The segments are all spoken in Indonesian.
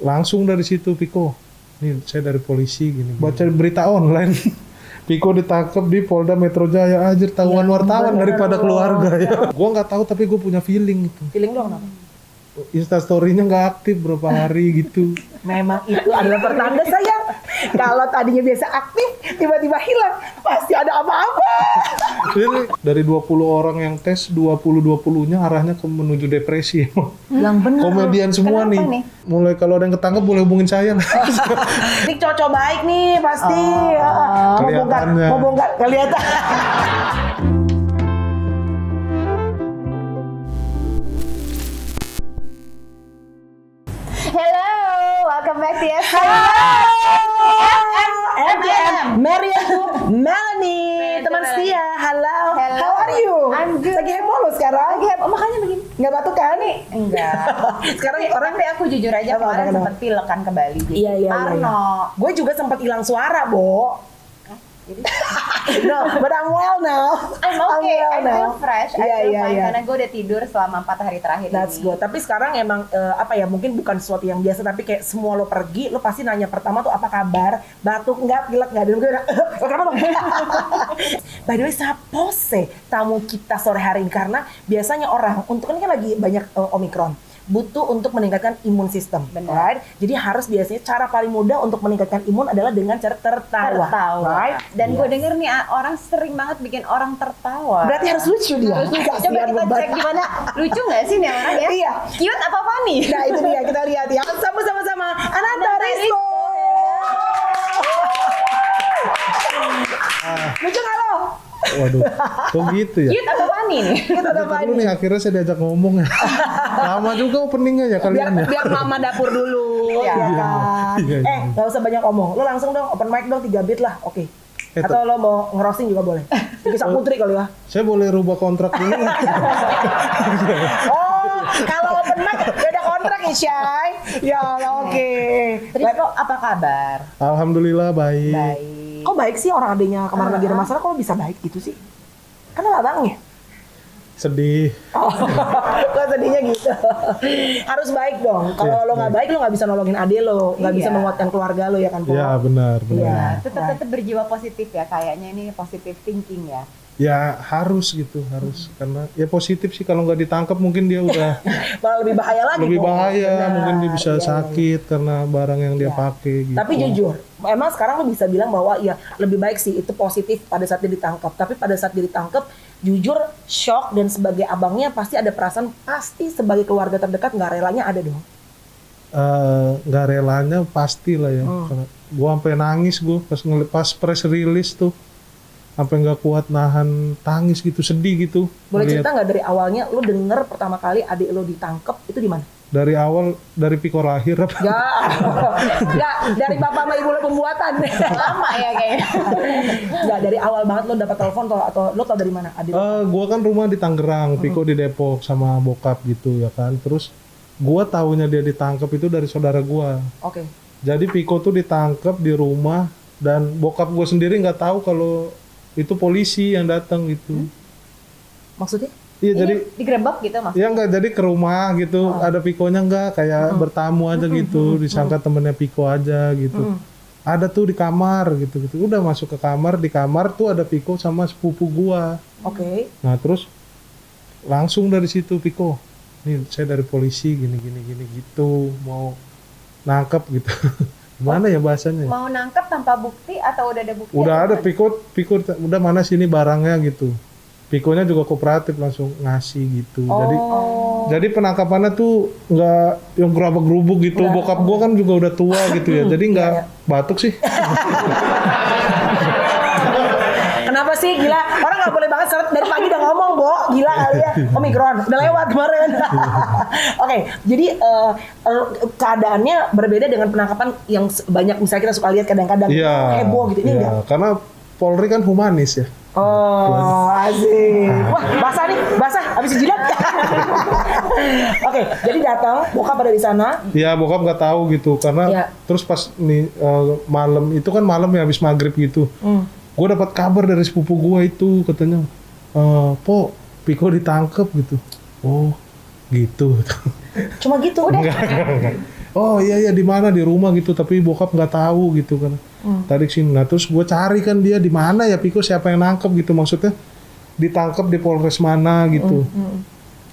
langsung dari situ Piko, nih saya dari polisi gini. Baca berita online, Piko ditangkap di Polda Metro Jaya. Anjir, tahuan wartawan daripada keluarga ya. Gua nggak tahu tapi gue punya feeling itu. Feeling dong kenapa? Instastory-nya nggak aktif berapa hari gitu. Memang itu adalah pertanda sayang. Kalau tadinya biasa aktif, tiba-tiba hilang, pasti ada apa-apa. Jadi dari 20 orang yang tes, 20-20-nya arahnya ke menuju depresi. Yang benar. Komedian semua Kenapa nih. nih? Mulai kalau ada yang ketangkep boleh hubungin saya. Dik cocok baik nih pasti. Kelihatannya. Mau bongkar kelihatan. Hello, welcome back to MGM, Marian Melanie, teman setia. Halo, Hello. how are you? I'm good. Lagi heboh lo sekarang. Lagi heboh, makanya begini. Nggak batuk kan? Enggak. Sekarang orang Tapi aku jujur aja Apa, kemarin kenapa? sempat pilek kan ke Bali. Jadi Iya. Parno. Gue juga sempat hilang suara, Bo. Jadi No, but I'm well now. I'm okay, well I feel fresh, I feel fine Iya. karena gue udah tidur selama 4 hari terakhir That's ini. good. Tapi sekarang emang apa ya, mungkin bukan sesuatu yang biasa, tapi kayak semua lo pergi, lo pasti nanya pertama tuh apa kabar, batuk nggak, pilek nggak, dan gue udah kenapa dong? By the way, siapa sih tamu kita sore hari ini? Karena biasanya orang, untuk ini kan lagi banyak Omikron, butuh untuk meningkatkan imun sistem, Benar. right? Jadi harus biasanya cara paling mudah untuk meningkatkan imun adalah dengan cara tertawa, right? Dan gue denger nih orang sering banget bikin orang tertawa. Berarti harus lucu dia. Harus lucu. Coba Kasihan kita beban. cek gimana. Lucu nggak sih nih orang ya? Iya. Cute apa funny? Nah itu dia, kita lihat ya. Sama-sama Ananta Rizko. Lucu nggak lo? Waduh, kok gitu ya? Cute apa funny nih? Kita udah Bentar dulu nih, akhirnya saya diajak ngomong ya. Lama juga openingnya ya kalian ya. biar mama dapur dulu, ya kan. Iya. Nggak usah banyak omong. Lo langsung dong open mic dong 3 beat lah, oke. Atau lo mau ngerosting juga boleh. Kisah putri kali ya. Saya boleh rubah kontrak dulu nggak? Oh, kalau open mic beda kontrak ya, Syai. Ya Allah, oke. Terus kok apa kabar? Alhamdulillah baik. Baik. Kok baik sih orang adanya kemarin lagi ada masalah, kok bisa baik gitu sih? Kan abangnya. Sedih. Oh, kok sedihnya gitu. Harus baik dong. Kalau lo nggak baik, lo nggak bisa nolongin ade lo, nggak bisa Iya. menguatkan keluarga lo ya kan, Po? Ya benar. Iya. Tetap berjiwa positif ya, kayaknya ini positive thinking ya. Ya harus gitu, harus. Karena ya positif sih, kalau nggak ditangkap mungkin dia udah Malah lebih bahaya lagi. lebih Po. bahaya. Benar. Mungkin dia bisa Iya, sakit karena barang yang dia Iya. pakai gitu. Tapi jujur, emang sekarang lo bisa bilang bahwa ya lebih baik sih itu positif pada saat dia ditangkap. Tapi pada saat dia ditangkap, jujur shock, dan sebagai abangnya pasti ada perasaan, pasti sebagai keluarga terdekat nggak relanya ada dong. Nggak relanya pasti lah ya. Karena gua sampai nangis pas press release tuh, sampai nggak kuat nahan tangis gitu, sedih gitu. Boleh Ngeliat cerita nggak dari awalnya lo denger pertama kali adik lo ditangkap itu di mana? dari awal, dari Piko lahir apa? Nggak, dari bapak sama ibu lo pembuatan. Lama ya kayaknya. Nggak, dari awal banget lo dapat telepon atau lo tau dari mana adik lo? Gua kan rumah di Tangerang, Piko di Depok sama bokap gitu ya kan. Terus gua taunya dia ditangkap itu dari saudara gua. Oke. Jadi Piko tuh ditangkap di rumah, dan bokap gua sendiri nggak tahu kalau itu polisi yang datang gitu. Maksudnya? Iya, jadi Digerebek gitu maksudnya. ya nggak, jadi ke rumah gitu, ada Pikonya nggak, kayak bertamu aja gitu, disangka temennya Piko aja gitu. Ada tuh di kamar gitu. Udah masuk ke kamar, di kamar tuh ada Piko sama sepupu gua. Oke. Nah terus langsung dari situ Piko, nih saya dari polisi gini gitu, mau nangkep gitu. Gimana ya bahasanya? Mau nangkep tanpa bukti atau udah ada bukti? Udah ada, atau Piko udah mana sini barangnya gitu. Pikonya juga kooperatif, langsung ngasih gitu. Jadi penangkapannya tuh nggak yang gerabak-gerubuk gitu. Bokap gua kan juga udah tua gitu ya. Jadi nggak batuk sih. Kenapa sih, gila? Orang nggak boleh banget seret dari pagi udah ngomong, Bo. Gila kali ya. Omikron udah lewat kemarin. Oke, jadi keadaannya berbeda dengan penangkapan yang banyak, misalnya kita suka lihat kadang-kadang heboh gitu. Ini enggak. Karena Polri kan humanis ya. Oh, asik. Wah, basah nih, basah habis jilat. Oke, jadi datang, bokap ada di sana. Ya bokap nggak tahu gitu, karena terus pas nih malam itu kan malam ya, habis maghrib gitu. Gue dapat kabar dari sepupu gue itu, katanya, Po, Piko ditangkap gitu. Oh, gitu. Cuma gitu udah. Enggak. oh iya di mana, di rumah gitu, tapi bokap nggak tahu gitu kan. Tadi sini, nah terus gue cari kan dia di mana ya Piko, siapa yang nangkep gitu, maksudnya ditangkap di Polres mana gitu.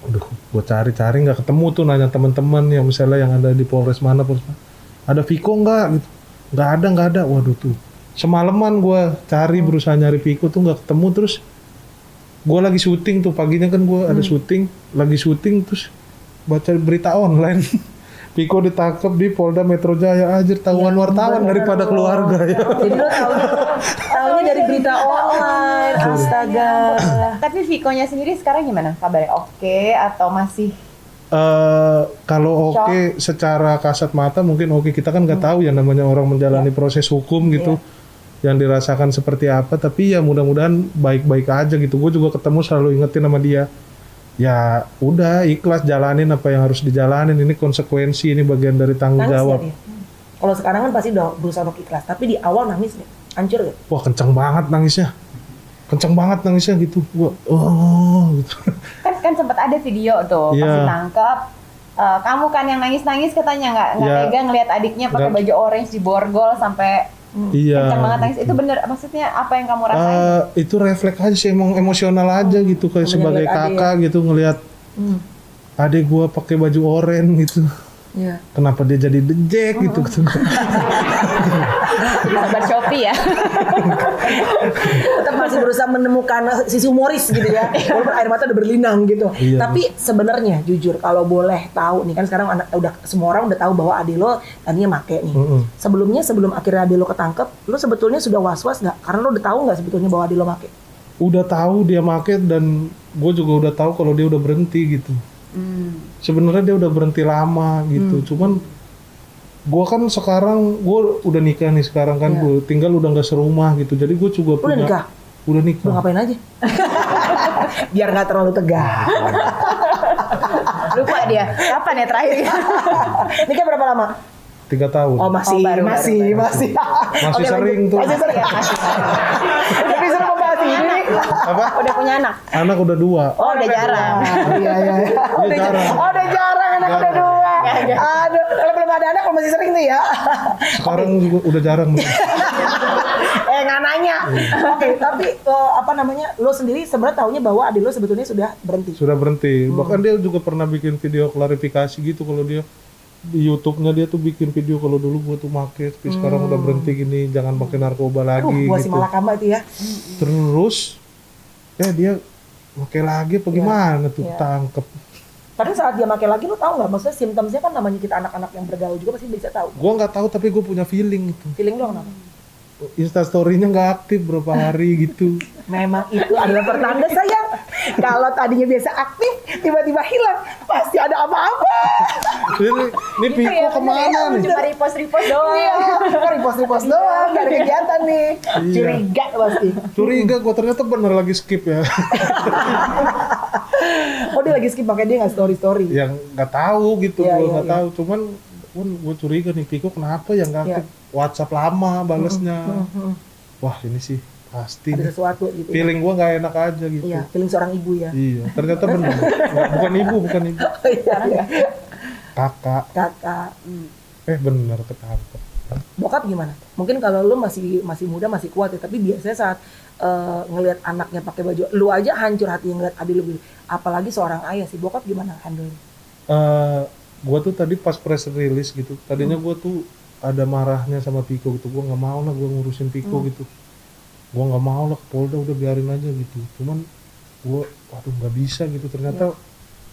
Aduh, gue cari nggak ketemu tuh, nanya teman-teman yang misalnya yang ada di Polres mana, ada Piko nggak gitu, nggak ada, waduh tuh. Semalaman gue cari, berusaha nyari Piko tuh nggak ketemu. Terus gue lagi syuting tuh, paginya kan gue ada syuting, lagi syuting terus baca berita online. Piko ditangkap di Polda Metro Jaya, anjir, tahuan wartawan daripada keluarga ya. Jadi lo taunya dari berita online, astaga. Tapi Viko-nya sendiri sekarang gimana kabarnya? Oke atau masih? Kalau oke secara kasat mata mungkin oke, kita kan nggak tahu ya namanya orang menjalani proses hukum gitu. Yang dirasakan seperti apa, tapi ya mudah-mudahan baik-baik aja gitu. Gue juga ketemu selalu ingetin sama dia, ya udah ikhlas, jalanin apa yang harus dijalanin, ini konsekuensi, ini bagian dari tanggung jawab. Kalau sekarang kan pasti udah berusaha untuk ikhlas, tapi di awal nangis nih, hancur gak? Wah kenceng banget nangisnya gitu. Gua gitu. Kan sempat ada video tuh pas ditangkap. Kamu kan yang nangis-nangis katanya nggak tega ngelihat adiknya pakai baju orange di borgol sampai kencang banget nangis. Itu bener, maksudnya apa yang kamu rasain? Itu refleks aja sih, emang emosional aja gitu, kayak sebagai kakak gitu ngelihat adik gua pakai baju oranye gitu. Kenapa dia jadi dejek gitu. Sahabat Shopee ya. Tetap masih berusaha menemukan sisi humoris gitu ya. Walaupun air mata udah berlinang gitu. Tapi sebenarnya jujur kalau boleh tahu nih, kan sekarang udah semua orang udah tahu bahwa adik lo tadinya make nih. Sebelum akhirnya adik lo ketangkep, lo sebetulnya sudah was-was nggak? Karena lo udah tahu nggak sebetulnya bahwa adik lo make? Udah tahu dia make, dan gue juga udah tahu kalau dia udah berhenti gitu. Sebenarnya dia udah berhenti lama gitu. Cuman gue kan sekarang gue udah nikah nih sekarang kan, gue tinggal udah nggak serumah gitu. Jadi gue juga punya. Udah nikah. Lu ngapain aja? Biar nggak terlalu tegang. Lupa dia. Kapan ya terakhir? Nikah berapa lama? 3 tahun. Oh masih sering tuh. Masih sering. Tapi seru membahas ini. Apa? Udah punya anak? Anak udah 2. Oh udah jarang. Iya. Udah jarang anak udah 2. Aduh, kalau belum ada anak masih sering tuh ya. Sekarang juga udah jarang. Nggak nanya. Oke, tapi apa namanya? Lo sendiri sebenarnya taunya bahwa adik lo sebetulnya sudah berhenti. Sudah berhenti. Bahkan dia juga pernah bikin video klarifikasi gitu, kalau dia di YouTube-nya dia tuh bikin video kalau dulu gua tuh make, tapi sekarang udah berhenti gini, jangan pakai narkoba lagi gua gitu. si malakama itu ya. Terus dia pakai lagi apa gimana tuh, tangkep. Tapi saat dia pakai lagi, lo tahu nggak? Maksudnya simptomnya kan, namanya kita anak-anak yang bergaul juga pasti bisa tahu. Gua nggak tahu, tapi gue punya feeling itu. Feeling lo kenapa? Instastory-nya nggak aktif berapa hari gitu. Memang itu adalah pertanda sayang. Kalau tadinya biasa aktif, tiba-tiba hilang, pasti ada apa-apa. Ini Piko kemana nih? Cuma repost doang. Iya, repost doang, gak ada kegiatan nih. Curiga pasti. Curiga, gue ternyata bener lagi skip ya. Oh dia lagi skip, makanya dia nggak story. Yang nggak tahu gitu, gue nggak tahu. Cuman gue curiga nih, Piko kenapa yang nggak aktif? WhatsApp lama balesnya. Wah ini sih pasti ada sesuatu gitu. Feeling gue nggak enak aja gitu. Iya, feeling seorang ibu ya. Iya, ternyata benar. bukan ibu. Iya. Kakak. Benar ketangkep. Bokap gimana? Mungkin kalau lu masih muda masih kuat ya, tapi biasanya saat ngelihat anaknya pakai baju, lu aja hancur hati ngelihat adik lu. Apalagi seorang ayah sih. Bokap gimana handle? Gue tuh tadi pas press release gitu. Tadinya gue tuh ada marahnya sama Piko gitu, gue nggak mau lah gue ngurusin Piko gitu, gue nggak mau lah ke Polda, udah biarin aja gitu. Cuman gue nggak bisa gitu, ternyata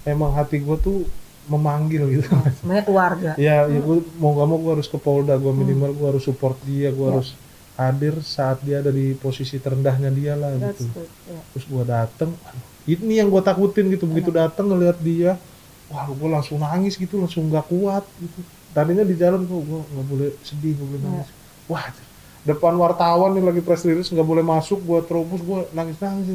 emang hati gue tuh memanggil gitu. Semuanya keluarga. Ya gue mau nggak mau gue harus ke Polda, gue minimal gue harus support dia, gue harus hadir saat dia ada di posisi terendahnya dia lah gitu. Terus gue dateng, ini yang gue takutin gitu, begitu dateng ngeliat dia, gue langsung nangis gitu, langsung nggak kuat gitu. Tadinya di jalan gue nggak boleh sedih, nggak boleh nangis. Depan wartawan nih lagi press release nggak boleh masuk, gue terobos, gue nangis aja.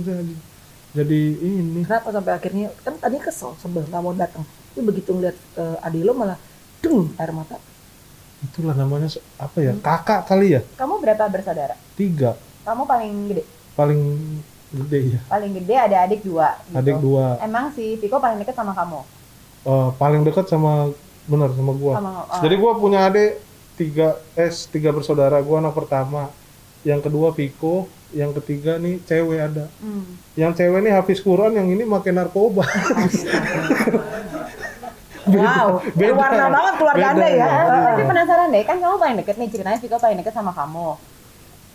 Jadi ini. Kenapa sampai akhirnya kan tadi kesel, sebel nggak mau datang. Tapi begitu ngeliat adik lo malah air mata. Itulah namanya apa ya? Kakak kali ya? Kamu berapa bersaudara? 3. Kamu paling gede? Paling gede ya. Paling gede, ada adik 2 gitu. Adik 2. Emang si Piko paling dekat sama kamu? Paling dekat sama Bener sama gua. Jadi gua punya adik 3 bersaudara. Gua anak pertama. Yang kedua Viko, yang ketiga nih cewek ada. Yang cewek nih hafiz Quran, yang ini makin narkoba. Wow, warna banget keluarga Anda ya. Tapi penasaran deh, kan kamu paling deket nih, ceritanya Viko paling deket sama kamu.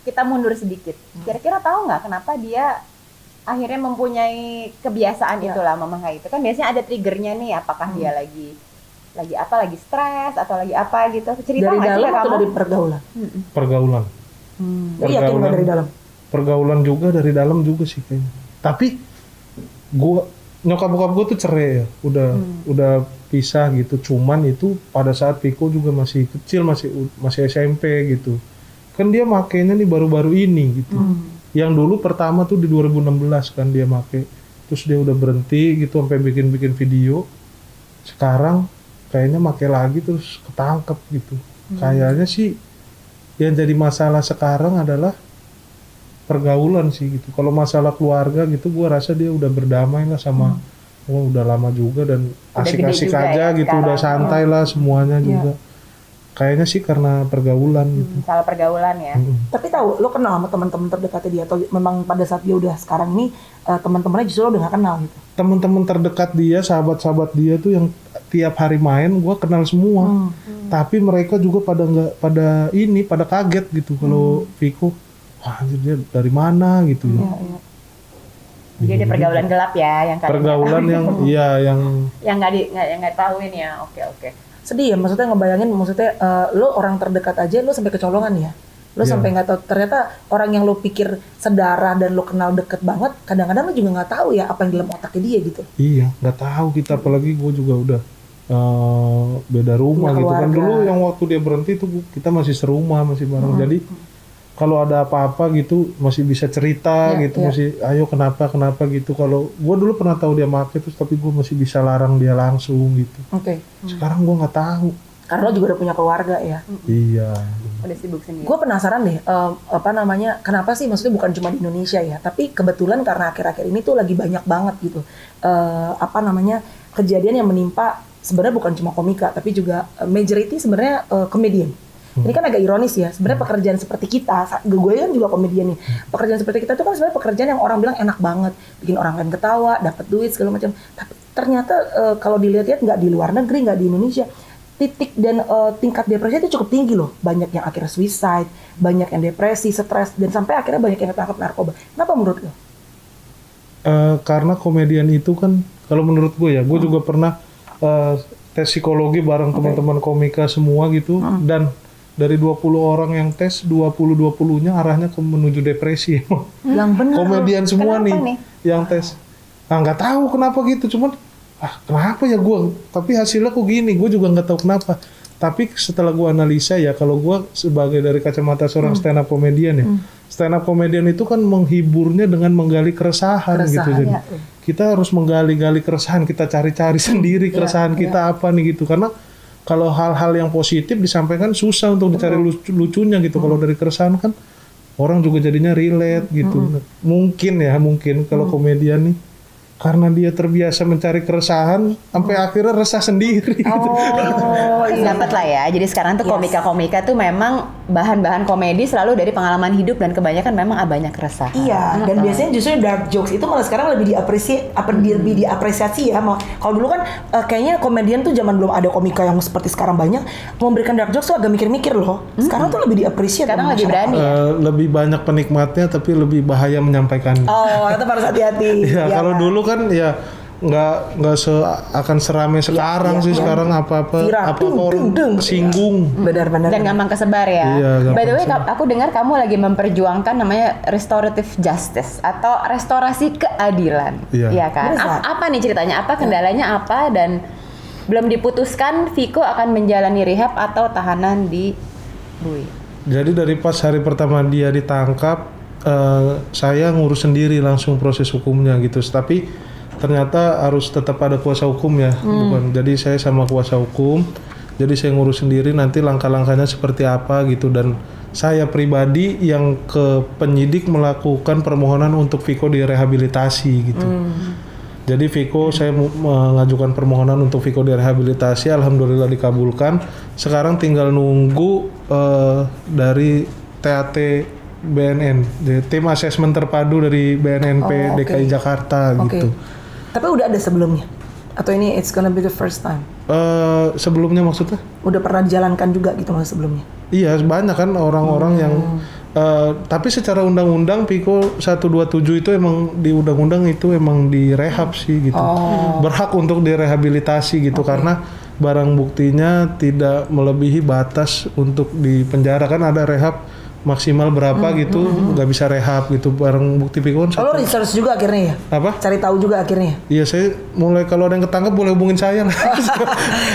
Kita mundur sedikit. Kira-kira tahu nggak kenapa dia akhirnya mempunyai kebiasaan itulah memang itu? Kan biasanya ada triggernya nih, apakah dia lagi stres atau lagi apa gitu. Cerita dari nggak sih dalam ke atau kamu? dari pergaulan? Pergaulan. Lu yakin nggak dari dalam? Pergaulan juga dari dalam juga sih kayaknya. Tapi nyokap bokap gue tuh cerai ya, udah pisah gitu. Cuman itu pada saat Viko juga masih kecil, masih SMP gitu. Kan dia makainya nih baru-baru ini gitu. Yang dulu pertama tuh di 2016 kan dia make. Terus dia udah berhenti gitu sampai bikin video. Sekarang kayaknya make lagi terus ketangkep gitu. Kayaknya sih yang jadi masalah sekarang adalah pergaulan sih gitu. Kalau masalah keluarga gitu gua rasa dia udah berdamai lah sama udah lama juga dan asik-asik aja gitu, sekarang. Udah santai lah semuanya juga. Kayaknya sih karena pergaulan gitu. Salah pergaulan ya. Tapi tahu, lo kenal sama teman-teman terdekatnya dia atau memang pada saat dia udah sekarang ini teman-temannya justru lo udah gak kenal gitu? Teman-teman terdekat dia, sahabat-sahabat dia tuh yang tiap hari main, gue kenal semua. Tapi mereka juga pada kaget gitu kalau Viko, wah anjir dia dari mana gitu ya. Jadi ada pergaulan gelap ya yang pergaulan yang yang nggak tahuin ya. Oke. Sedih ya, maksudnya ngebayangin, lo orang terdekat aja lo sampai kecolongan ya. Lo sampai nggak tahu ternyata orang yang lo pikir sedarah dan lo kenal deket banget, kadang-kadang lo juga nggak tahu ya apa yang dalam otaknya dia gitu. Iya, nggak tahu kita, apalagi gue juga udah beda rumah gitu kan. Dulu yang waktu dia berhenti tuh kita masih serumah, masih bareng. Jadi kalau ada apa-apa gitu masih bisa cerita gitu, masih ayo kenapa gitu. Kalau gue dulu pernah tahu dia make terus, tapi gue masih bisa larang dia langsung gitu. Sekarang gue nggak tahu. Karena lo juga udah punya keluarga ya. Iya. Udah sibuk sendiri. Gue penasaran deh, kenapa sih, maksudnya bukan cuma di Indonesia ya, tapi kebetulan karena akhir-akhir ini tuh lagi banyak banget gitu, kejadian yang menimpa sebenarnya bukan cuma komika, tapi juga majority sebenarnya komedian. Ini kan agak ironis ya, sebenarnya pekerjaan seperti kita, gue kan juga komedian nih, pekerjaan seperti kita itu kan sebenarnya pekerjaan yang orang bilang enak banget, bikin orang lain ketawa, dapat duit segala macam. Tapi ternyata kalau dilihat-lihat nggak di luar negeri, nggak di Indonesia, titik dan tingkat depresi itu cukup tinggi loh. Banyak yang akhirnya suicide, banyak yang depresi, stres, dan sampai akhirnya banyak yang ketangkap narkoba. Kenapa menurut lo? Karena komedian itu kan, kalau menurut gue ya, gue juga pernah tes psikologi bareng teman-teman komika semua gitu, dan dari 20 orang yang tes, 20-20-nya arahnya menuju depresi. Yang benar. Komedian semua nih yang tes. Nah, nggak tahu kenapa gitu, cuman kenapa ya gue? Tapi hasilnya kok gini, gue juga nggak tahu kenapa. Tapi setelah gue analisa ya, kalau gue sebagai dari kacamata seorang stand up comedian ya, stand up comedian itu kan menghiburnya dengan menggali keresahan gitu. Jadi kita harus menggali-gali keresahan, kita cari-cari sendiri keresahan kita apa nih gitu. Karena kalau hal-hal yang positif disampaikan susah untuk dicari lucunya gitu. Kalau dari keresahan kan orang juga jadinya relate gitu. Mungkin kalau komedian nih, karena dia terbiasa mencari keresahan sampai akhirnya resah sendiri. Dapat lah ya. Jadi sekarang tuh komika-komika tuh memang bahan-bahan komedi selalu dari pengalaman hidup dan kebanyakan memang banyak keresahan. Iya, dan biasanya justru dark jokes itu malah sekarang lebih diapresiasi ya. Kalau dulu kan kayaknya komedian tuh zaman belum ada komika yang seperti sekarang banyak, memberikan dark jokes tuh agak mikir-mikir loh. Sekarang tuh lebih diapresiasi. Sekarang lebih berani ya? Lebih banyak penikmatnya tapi lebih bahaya menyampaikannya. Itu harus hati-hati. Ya, kalau dulu kan ya nggak akan seramai sekarang sih. Sekarang apa-apa orang singgung. Benar-benar. Dan gampang kesebar ya. Iya, by the way, aku dengar kamu lagi memperjuangkan namanya restorative justice atau restorasi keadilan. Iya kan? Apa nih ceritanya? Apa kendalanya apa, dan belum diputuskan Viko akan menjalani rehab atau tahanan di Bui? Jadi dari pas hari pertama dia ditangkap, saya ngurus sendiri langsung proses hukumnya gitu. Tapi ternyata harus tetap ada kuasa hukum ya, bukan. Jadi saya sama kuasa hukum. Jadi saya ngurus sendiri nanti langkah-langkahnya seperti apa gitu, dan saya pribadi yang ke penyidik melakukan permohonan untuk Viko direhabilitasi gitu. Jadi Viko saya mengajukan permohonan untuk Viko direhabilitasi, alhamdulillah dikabulkan. Sekarang tinggal nunggu dari TAT BNN, tim asesmen terpadu dari BNNP DKI Jakarta gitu. Tapi udah ada sebelumnya? Atau ini it's gonna be the first time? Sebelumnya maksudnya? Udah pernah dijalankan juga gitu maksud sebelumnya? Iya, banyak kan orang-orang yang tapi secara undang-undang Piko 127 itu emang di undang-undang itu emang direhab sih gitu. Berhak untuk direhabilitasi gitu karena barang buktinya tidak melebihi batas untuk dipenjara, kan ada rehab maksimal berapa gitu, nggak bisa rehab gitu. Barang bukti Piko kan lo research juga akhirnya ya? Apa? Cari tahu juga akhirnya? Iya, saya mulai kalau ada yang ketangkep boleh hubungin saya lah.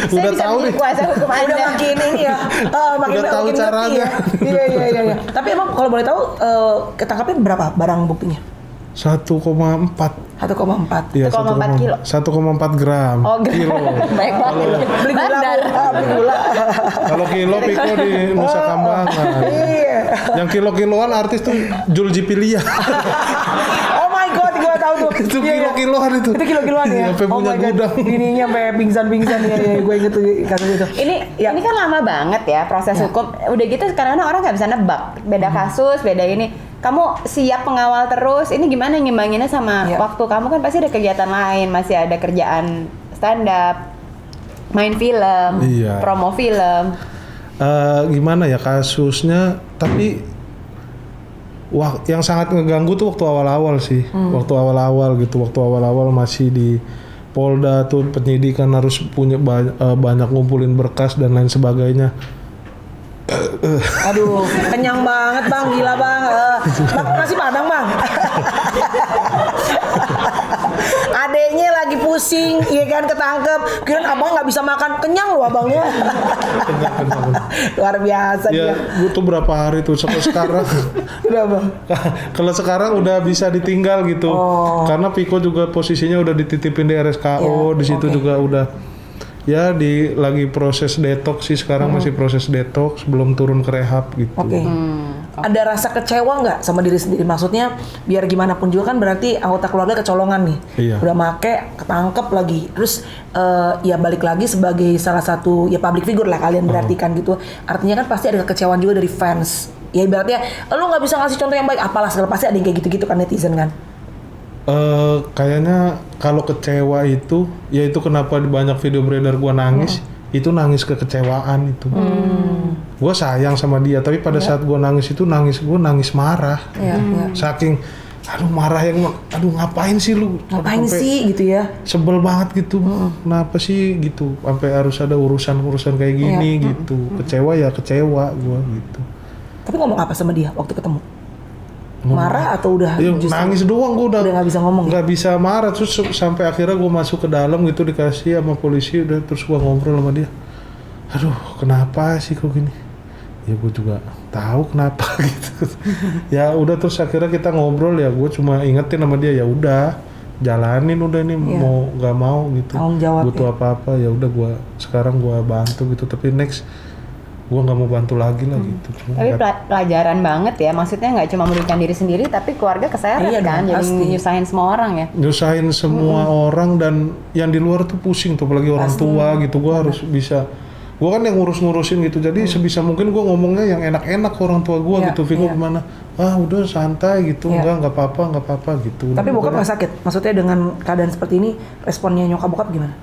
Udah tahu nih. Kuasa hukum Anda. Udah makin ini ya, makin Udah tahu makin caranya. ngerti ya. Iya. Tapi emang kalau boleh tahu ketangkapnya berapa barang buktinya? 1,4. 1,4. Iya, 1,4 kilo. 1,4 gram. Oh, kilo. Baik banget. Beli gula, beli gula. Kalau kilo Piko di Nusa Kambangan. Iya. Yang kilo-kiloan artis tuh Jul Jipilia. Oh my god, gue tahu tuh. Itu Iya, iya. kilo-kiloan itu. Itu kilo-kiloan ya. Sampai punya gudang. Bininya sampai pingsan-pingsan ya, gue inget tuh kasus itu. Ini kan lama banget ya proses hukum. Udah gitu sekarang orang nggak bisa nebak. Beda kasus, beda ini. Kamu siap pengawal terus. Ini gimana ngimbanginnya sama waktu kamu kan pasti ada kegiatan lain, masih ada kerjaan stand up, main film, promo film. Gimana ya kasusnya? Tapi yang sangat ngeganggu tuh waktu awal-awal sih. Waktu awal-awal gitu. Waktu awal-awal masih di Polda tuh penyidikan harus punya banyak ngumpulin berkas dan lain sebagainya. Aduh, kenyang banget bang, gila bang. Bang, nasi padang bang. Adeknya lagi pusing, iya kan ketangkep. Kirain abang nggak bisa makan, kenyang loh abangnya. Luar biasa Ya, dia. butuh berapa hari tuh sampai sekarang. Udah bang. Kalau sekarang udah bisa ditinggal gitu. Karena Piko juga posisinya udah dititipin di RSKO, di situ juga udah. Ya lagi proses detox sih sekarang, masih proses detox, belum turun ke rehab gitu. Ada rasa kecewa nggak sama diri sendiri? Maksudnya biar gimana pun juga kan berarti anggota keluarga kecolongan nih. Iya. Udah make, ketangkep lagi. Terus ya balik lagi sebagai salah satu ya public figure lah kalian berarti kan gitu. Artinya kan pasti ada kekecewaan juga dari fans. Ya ibaratnya lu nggak bisa ngasih contoh yang baik, apalah segala, pasti ada yang kayak gitu-gitu kan netizen kan. Kayaknya kalau kecewa itu, ya itu kenapa di banyak video beredar gua nangis, itu nangis kekecewaan itu. Gua sayang sama dia, tapi pada saat gua nangis itu gua nangis marah. Saking, aduh marah yang, aduh ngapain sih lu? Ngapain sih gitu ya? Sebel banget gitu, kenapa sih gitu? Sampai harus ada urusan kayak gini gitu. Kecewa ya kecewa gua gitu. Tapi ngomong apa sama dia waktu ketemu? Marah atau udah nangis doang, gue udah nggak bisa ngomong, nggak bisa marah. Terus sampai akhirnya gue masuk ke dalam gitu, dikasih sama polisi, udah terus gue ngobrol sama dia, aduh kenapa sih kok gini, ya gue juga tahu kenapa gitu. Ya udah terus akhirnya kita ngobrol, ya gue cuma ingetin sama dia, ya udah jalanin udah nih, mau nggak mau gitu, butuh apa-apa ya udah gue sekarang gue bantu gitu, tapi next gue nggak mau bantu lagi lah gitu. Tapi pelajaran banget ya, maksudnya nggak cuma merugikan diri sendiri, tapi keluarga keseret kan, jadi nyusahin semua orang ya. Nyusahin semua orang, dan yang di luar tuh pusing tuh, apalagi orang tua gitu. Gue harus bisa, gue kan yang ngurus-ngurusin gitu, jadi sebisa mungkin gue ngomongnya yang enak-enak ke orang tua gue gitu. Viko gimana? Udah santai gitu, nggak apa-apa gitu. Tapi bokap nggak sakit? Maksudnya dengan keadaan seperti ini, responnya nyokap bokap gimana?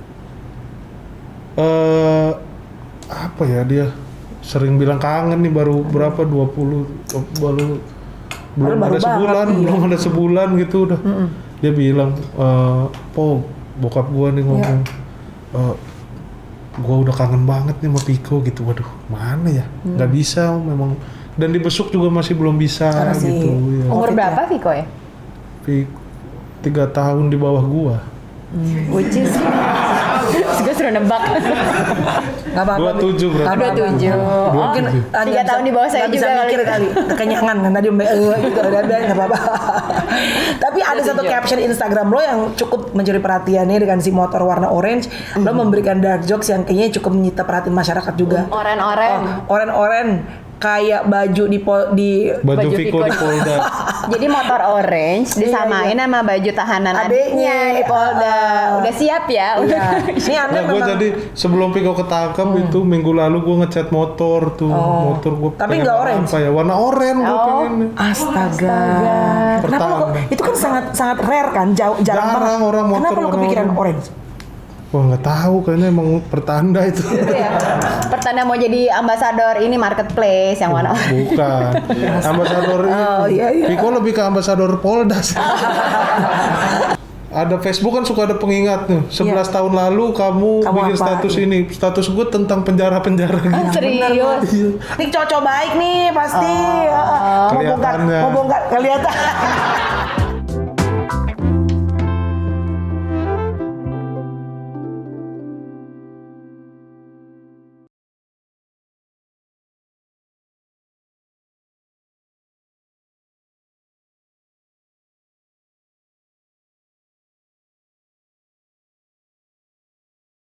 Apa ya, dia sering bilang kangen nih, baru berapa 20 belum ada sebulan gitu udah. Dia bilang po bokap gua nih ngomong gua udah kangen banget nih sama Piko gitu. Waduh mana ya, nggak bisa memang, dan dibesuk juga masih belum bisa gitu ya. Umur berapa Piko ya? 3 tahun di bawah gua. Which is gue suruh nebak. Gak apa-apa. 27 berarti. 27. Mungkin 3 tahun di bawah saya bisa juga mikir kali. Kekenyangan kan tadi gitu. Udah gak apa-apa. Tapi ada satu caption Instagram lo yang cukup mencuri perhatiannya dengan si motor warna orange. Lo memberikan dark jokes yang kayaknya cukup menyita perhatian masyarakat juga. Oren-oren. Oren-oren. kayak baju di Baju Viko di Polda. Jadi motor orange disamain sama baju tahanan Adeknya, adiknya di Polda. Udah siap ya? Udah. Ini Anda Nah, gue memang jadi sebelum Viko ketangkap itu minggu lalu gue ngecat motor tuh. Motor gue Tapi nggak orange? apa ya? Warna oranye gue pengen. Astaga. Kenapa lo, Pertanda. itu kan sangat rare kan, jarang Jarang banget. orang motor Kenapa lo warna kepikiran oranye. orange? Wah nggak tahu, kayaknya emang pertanda itu. Itu ya. Pertanda mau jadi ambasador ini marketplace yang warna orange. Bukan. Ambasador ini. iya. Viko lebih ke ambasador Polda sih. Ada Facebook kan suka ada pengingat nih. 11 tahun lalu kamu bikin apa? status ini. Status gue tentang penjara-penjara gitu. Serius. Ini cocok baik nih pasti. Mau bongkar Kelihatannya. kelihatan.